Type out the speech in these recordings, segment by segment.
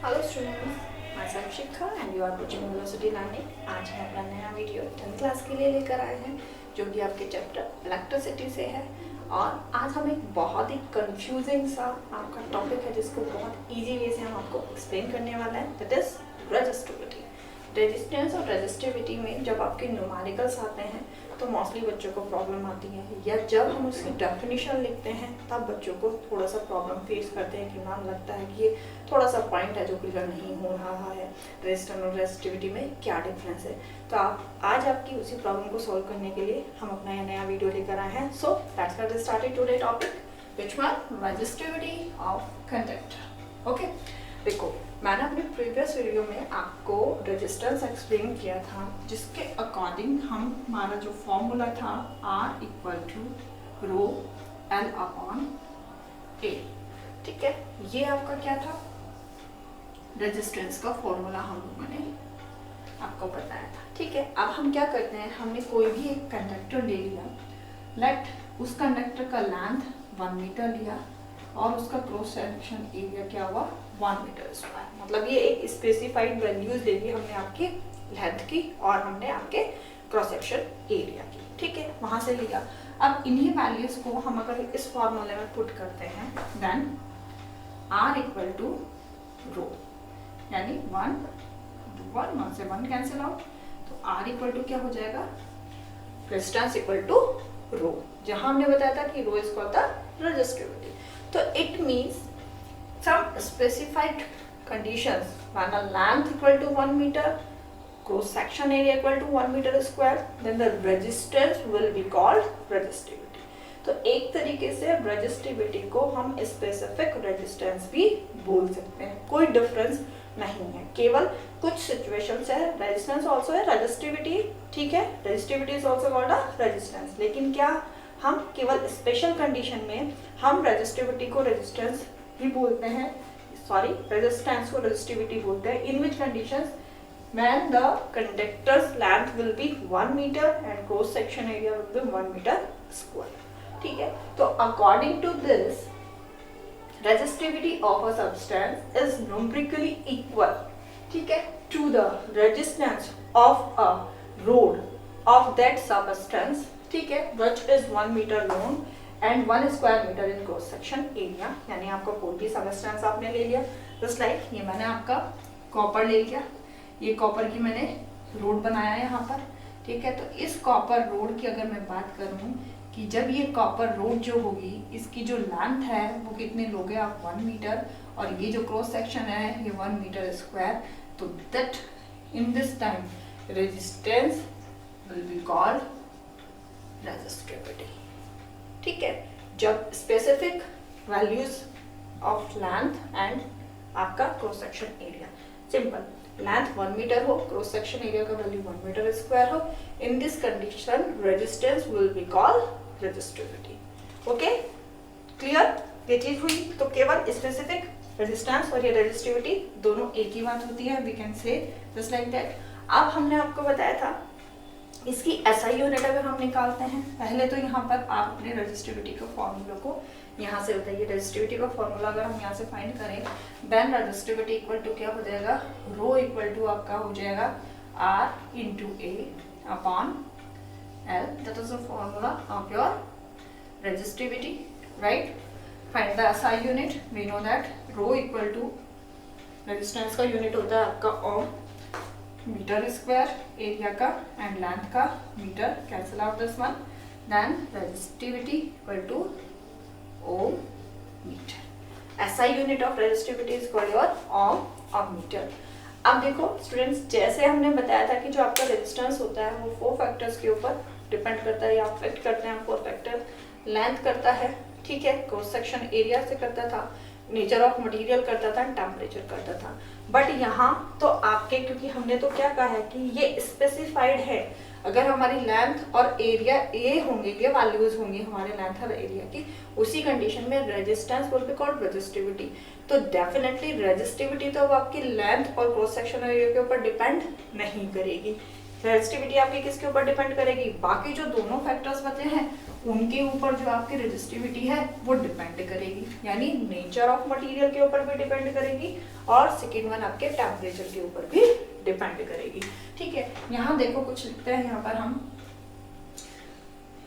Hello students, मैं self Shikha and you are coaching velocity learning. आज हम अपना नया वीडियो 10th क्लास के लिए लेकर आए हैं जो कि आपके चैप्टर इलेक्ट्रिसिटी से है। और आज हम एक बहुत ही कंफ्यूजिंग सा आपका टॉपिक है जिसको बहुत इजी वे से हम आपको एक्सप्लेन करने वाला है, दैट इज रेजिस्टिविटी। रेजिस्टेंस और रेजिस्टिविटी में जब आपके न्यूमेरिकल्स आते हैं तो मोस्टली बच्चों को प्रॉब्लम आती है, या जब हम उसकी डेफिनेशन लिखते हैं तब बच्चों को थोड़ा सा प्रॉब्लम फेस करते हैं कि मैम लगता है कि ये थोड़ा सा पॉइंट है जो क्लियर नहीं हो रहा है, रेजिस्टेंस और रेजिस्टिविटी में क्या डिफरेंस है। तो आज आपकी उसी प्रॉब्लम को सॉल्व करने के लिए हम अपना ये नया वीडियो लेकर आए हैं। So let's get started today topic which one resistivity of conductor. Okay, देखो मैंने अपने प्रीवियस वीडियो में आपको रेजिस्टेंस एक्सप्लेन किया था, जिसके अकॉर्डिंग हमारा जो फॉर्मूला था R equal to rho L upon A। ठीक है, ये आपका क्या था, रेजिस्टेंस का फॉर्मूला हम लोगों ने आपको बताया था। ठीक है, अब हम क्या करते हैं, हमने कोई भी एक कंडक्टर ले लिया, लेट उस कंडक्टर का लेंथ 1 मीटर लिया और उसका क्रॉस सेक्शन एरिया क्या हुआ 1 मीटर स्क्वायर। मतलब ये एक स्पेसिफाइड वैल्यूज ले ली हमने आपकी लेंथ की और हमने आपके क्रॉस सेक्शन एरिया की। ठीक है, वहां से लिया। अब इन्हीं वैल्यूज को हम अगर इस फॉर्मूले में पुट करते हैं देन R इक्वल टू रो, यानी 1 से 1 कैंसिल आउट, तो R इक्वल टू क्या हो जाएगा, रेजिस्टेंस इक्वल टू रो, जहां हमने बताया था कि रो इज कॉल्ड द रेजिस्टिविटी। तो it means some specified conditions when a length equal to 1 meter, cross section area equal to 1 meter square, then the resistance will be called resistivity। तो एक तरीके से रेजिस्टिविटी को हम स्पेसिफिक रेजिस्टेंस भी बोल सकते हैं, कोई डिफरेंस नहीं है, केवल कुछ सिचुएशंस है रेजिस्टेंस आल्सो है रेजिस्टिविटी। ठीक है, resistivity is also called a resistance, लेकिन क्या हम केवल स्पेशल कंडीशन में हम रेजिस्टिविटी को रेजिस्टेंस भी बोलते हैं, सॉरी रेजिस्टेंस को रेजिस्टिविटी बोलते हैं, in which conditions when the conductor's length will be 1 metre and cross section area will be 1 metre square. ठीक है, तो according to this resistivity of a substance is numerically equal, ठीक है, to the resistance of a rod of that substance, ठीक है, which is 1 metre long and 1 square metre in cross section area. यानी आपका कोई भी सब्सटेंस आपने ले लिया, जस्ट लाइक ये मैंने आपका कॉपर ले लिया, ये कॉपर की मैंने रोड बनाया है यहाँ पर। ठीक है, तो इस कॉपर रोड की अगर मैं बात करूँ कि जब ये कॉपर रोड जो होगी इसकी जो लेंथ है वो कितने लोगे आप 1 मीटर, और ये जो क्रॉस सेक्शन है ये 1 मीटर स्क्वायर, तो that in this time resistance will be called resistivity. ठीक है, जब specific values of length and आपका cross section area, simple, length 1 metre हो, क्रॉस सेक्शन एरिया का वैल्यू 1 मीटर स्क्वायर हो, in this condition resistance will be called resistivity. Okay, clear, ये चीज हुई। तो केवल स्पेसिफिक रेजिस्टेंस और ये रेजिस्टिविटी दोनों एक ही बात होती है, we can say just like that. अब हमने आपको बताया था इसकी SI यूनिट अगर हम निकालते हैं, पहले तो यहाँ पर आप अपने रेजिस्टिविटी के फॉर्मूला को यहाँ से बताइए, रेजिस्टिविटी का फॉर्मूला अगर हम यहाँ से फाइंड करें देन रेजिस्टिविटी इक्वल टू क्या हो जाएगा, रो इक्वल टू आपका हो जाएगा R into A upon L, that is the formula of your resistivity, right. Find the SI unit, we know that rho equal to resistance का unit होता है आपका ओम, मीटर स्क्वायर एरिया का and length का metre, cancel out this one, then resistivity equal to ohm metre. SI unit of resistivity is called your ohm of metre. अब देखो students, जैसे हमने बताया था कि जो आपका रेजिस्टेंस होता है वो 4 फैक्टर्स के ऊपर डिपेंड करता है, या अफेक्ट करते हैं 4 फैक्टर, लेंथ करता है, ठीक है, क्रॉस सेक्शन एरिया से करता था, नेचर ऑफ मटेरियल करता था, टेम्परेचर करता था। बट यहाँ तो आपके, क्योंकि हमने तो क्या कहा है कि ये स्पेसिफाइड है, अगर हमारी लेंथ और एरिया ए होंगे, ये वैल्यूज होंगी हमारे लेंथ और एरिया की, उसी कंडीशन में resistance will be called resistivity. तो डेफिनेटली रेजिस्टिविटी तो अब आपकी लेंथ और क्रॉस सेक्शन एरिया के ऊपर डिपेंड नहीं करेगी, रेजिस्टिविटी आपकी किसके ऊपर डिपेंड करेगी, बाकी जो दोनों फैक्टर्स बचे हैं उनके ऊपर जो आपकी रेजिस्टिविटी है वो डिपेंड करेगी, यानी नेचर ऑफ मटेरियल के ऊपर भी डिपेंड करेगी और सेकेंड वन आपके टेम्परेचर के ऊपर भी डिपेंड करेगी। ठीक है, यहाँ देखो कुछ लिखते हैं, यहाँ पर हम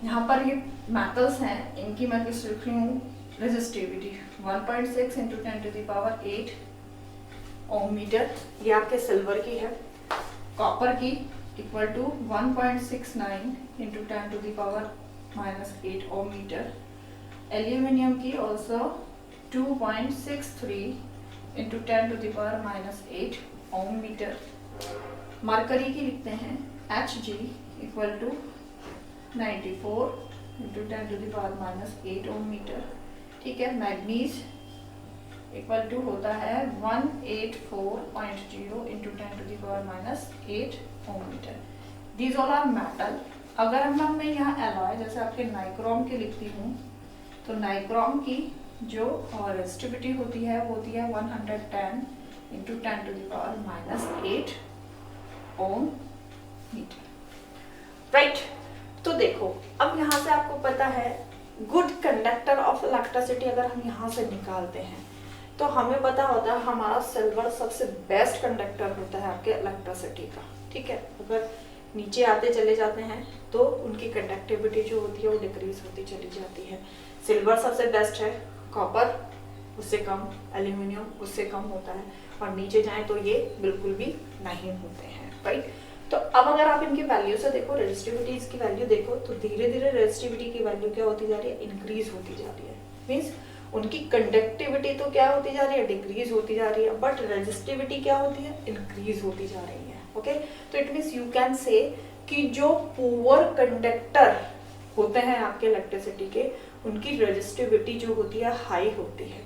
यहाँ पर ये मेटल्स हैं, इनकी मैं किस लिख रही हूँ, रेजिस्टिविटी 1.6 × 10⁸ ओम मीटर, ये आपके सिल्वर की है, कॉपर की equal to 1.69 × 10⁻⁻8 ohm metre, aluminium की ऑल्सो 2.63 × 10⁻⁻8 ओम मीटर, मरकरी की लिखते हैं Hg equal to 94 × 10⁻⁻8 ohm metre. ठीक है, मैग्नीज इक्वल टू होता है 184.0 × 10⁻⁸8 ohm metre. These all are metal. अगर हम मैं यहाँ एलॉय जैसे आपके नाइक्रोम की लिखती हूँ, तो नाइक्रोम की जो रेजिस्टिविटी होती है वो होती है 110 × 10⁻⁻8 ओम मीटर। राइट, तो देखो अब यहाँ से आपको पता है गुड कंडक्टर ऑफ इलेक्ट्रिसिटी अगर हम यहाँ से निकालते हैं तो हमें पता होता है हमारा सिल्वर सबसे बेस्ट कंडक्टर होता है आपके इलेक्ट्रिसिटी का। ठीक है, अगर नीचे आते चले जाते हैं तो उनकी कंडक्टिविटी जो होती है वो डिक्रीज होती चली जाती है। सिल्वर सबसे बेस्ट है, कॉपर उससे कम, एल्यूमिनियम उससे कम होता है, और नीचे जाएं तो ये बिल्कुल भी नहीं होते हैं। राइट, तो अब अगर आप इनकी वैल्यू से देखो, रेजिस्टिविटी की वैल्यू देखो, तो धीरे धीरे रेजिस्टिविटी की वैल्यू क्या होती जा रही है, इंक्रीज होती जा रही है। मीन्स उनकी कंडक्टिविटी तो क्या होती जा रही है, डिक्रीज होती जा रही है, बट रेजिस्टिविटी क्या होती है, इंक्रीज होती जा रही है। ओके, तो it means you can say कि जो पुअर कंडक्टर होते हैं आपके इलेक्ट्रिसिटी के, उनकी रेजिस्टिविटी जो होती है हाई होती है,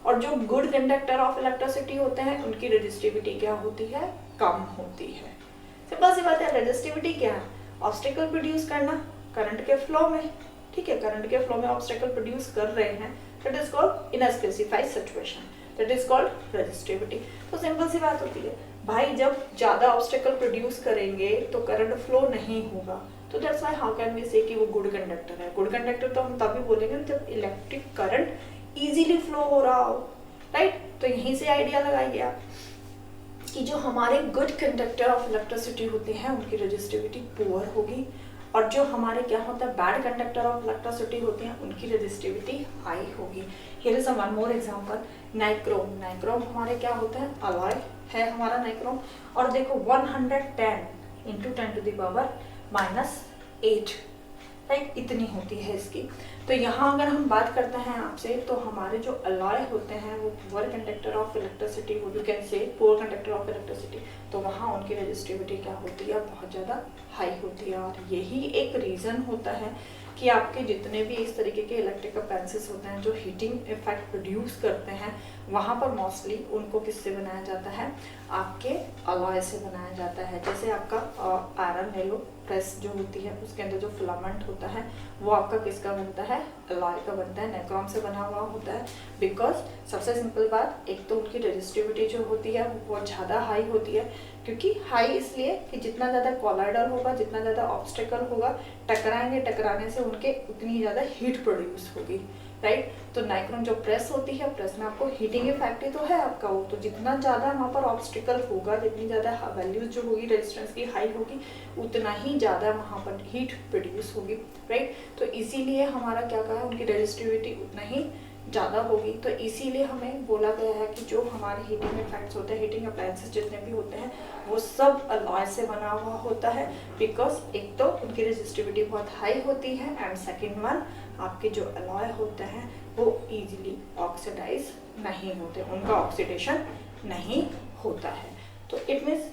और जो गुड कंडक्टर ऑफ इलेक्ट्रिसिटी होते हैं उनकी रेजिस्टिविटी क्या होती है, कम होती है। सिंपल सी बात है, रेजिस्टिविटी क्या है, ऑब्स्टेकल प्रोड्यूस करना करंट के फ्लो में। ठीक है, करंट के फ्लो में ऑब्स्टेकल प्रोड्यूस कर रहे हैं, that is called in a specified situation, that is called resistivity. तो सिंपल सी बात होती है भाई, जब ज्यादा ऑब्स्टेकल प्रोड्यूस करेंगे तो करंट फ्लो नहीं होगा, तो that's why how can we say कि वो गुड कंडक्टर है। गुड कंडक्टर तो हम तभी बोलेंगे जब इलेक्ट्रिक करंट इजीली फ्लो हो रहा हो। राइट, तो यहीं से आइडिया लगाइए आप कि जो हमारे गुड कंडक्टर ऑफ इलेक्ट्रिसिटी होते हैं उनकी रेजिस्टिविटी पुअर होगी, और जो हमारे क्या होता है बैड कंडक्टर ऑफ इलेक्ट्रिसिटी होते हैं उनकी रेजिस्टिविटी हाई होगी। Here is one more example, nichrome. Nichrome हमारे क्या होता है, अलॉय है हमारा नाइक्रोम, और देखो 110 × 10⁻⁻8 राइट, इतनी होती है इसकी। तो यहाँ अगर हम बात करते हैं आपसे, तो हमारे जो अलॉय होते हैं वो poor conductor of electricity, you can say poor conductor of electricity, तो वहाँ उनकी रेजिस्टिविटी क्या होती है, बहुत ज़्यादा हाई होती है। और यही एक रीज़न होता है कि आपके जितने भी इस तरीके के इलेक्ट्रिक अप्लायंसेस होते हैं जो हीटिंग इफेक्ट प्रोड्यूस करते हैं, वहाँ पर मोस्टली उनको किससे बनाया जाता है, आपके अलॉय से बनाया जाता है। जैसे आपका आयरन ले लो, प्रेस जो होती है उसके अंदर जो फिलामेंट होता है वो आपका किसका बनता है, अलॉय का बनता है, नाइक्रोम से बना हुआ होता है। बिकॉज सबसे सिंपल बात, एक तो उनकी रेजिस्टिविटी जो होती है वो बहुत ज़्यादा हाई होती है, क्योंकि हाई इसलिए कि जितना ज़्यादा कोलाइडर होगा, जितना ज़्यादा ऑब्स्टेकल होगा, टकराएंगे, टकराने से उनके उतनी ज़्यादा हीट प्रोड्यूस होगी। राइट, तो नाइक्रोम जो प्रेस होती है, प्रेस में आपको हीटिंग इफेक्ट ही तो है आपका वो, तो जितना ज़्यादा वहाँ पर ऑब्स्टिकल होगा, जितनी ज़्यादा वैल्यूज जो होगी रेजिस्टेंस की हाई होगी, उतना ही ज़्यादा वहाँ पर हीट प्रोड्यूस होगी। राइट, तो इसीलिए हमारा क्या कहा है, उनकी रेजिस्टिविटी उतना ही ज़्यादा होगी। तो इसीलिए हमें बोला गया है कि जो हमारे हीटिंग इफेक्ट्स होते हैं, हीटिंग अप्लायंसेस जितने भी होते हैं, वो सब अलॉय से बना हुआ होता है। बिकॉज एक तो उनकी रेजिस्टिविटी बहुत हाई होती है, एंड सेकेंड वन आपके जो अलॉय होते हैं वो इजीली ऑक्सीडाइज नहीं होते, उनका ऑक्सीडेशन नहीं होता है। तो इट मीन्स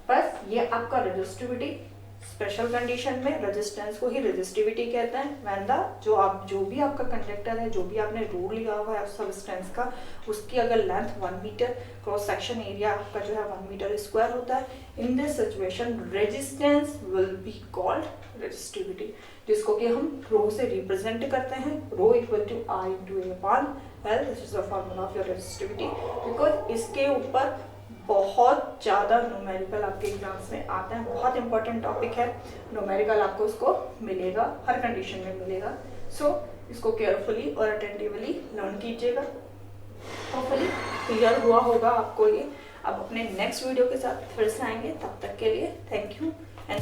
बस ये आपका रेजिस्टिविटी, स्पेशल कंडीशन में रेजिस्टेंस को ही रेजिस्टिविटी कहते हैं। व्हेन द जो भी आपका कंडक्टर है, जो भी आपने रोड लिया हुआ है सबस्टेंस का, उसकी अगर length 1 metre, cross section area आपका जो है 1 मीटर स्क्वायर होता है, in this situation resistance will be called resistivity, जिसको कि हम रो से रिप्रेजेंट करते हैं, rho equal to I × A/L, this is the formula of your resistivity. Because इसके ऊपर बहुत ज़्यादा न्यूमेरिकल आपके एग्जाम्स में आते हैं, बहुत इंपॉर्टेंट टॉपिक है न्यूमेरिकल, आपको उसको मिलेगा, हर कंडीशन में मिलेगा। सो इसको केयरफुली और अटेंटिवली लर्न कीजिएगा। होपफुली क्लियर हुआ होगा आपको ये। अब अपने नेक्स्ट वीडियो के साथ फिर से आएंगे, तब तक के लिए थैंक यू एंड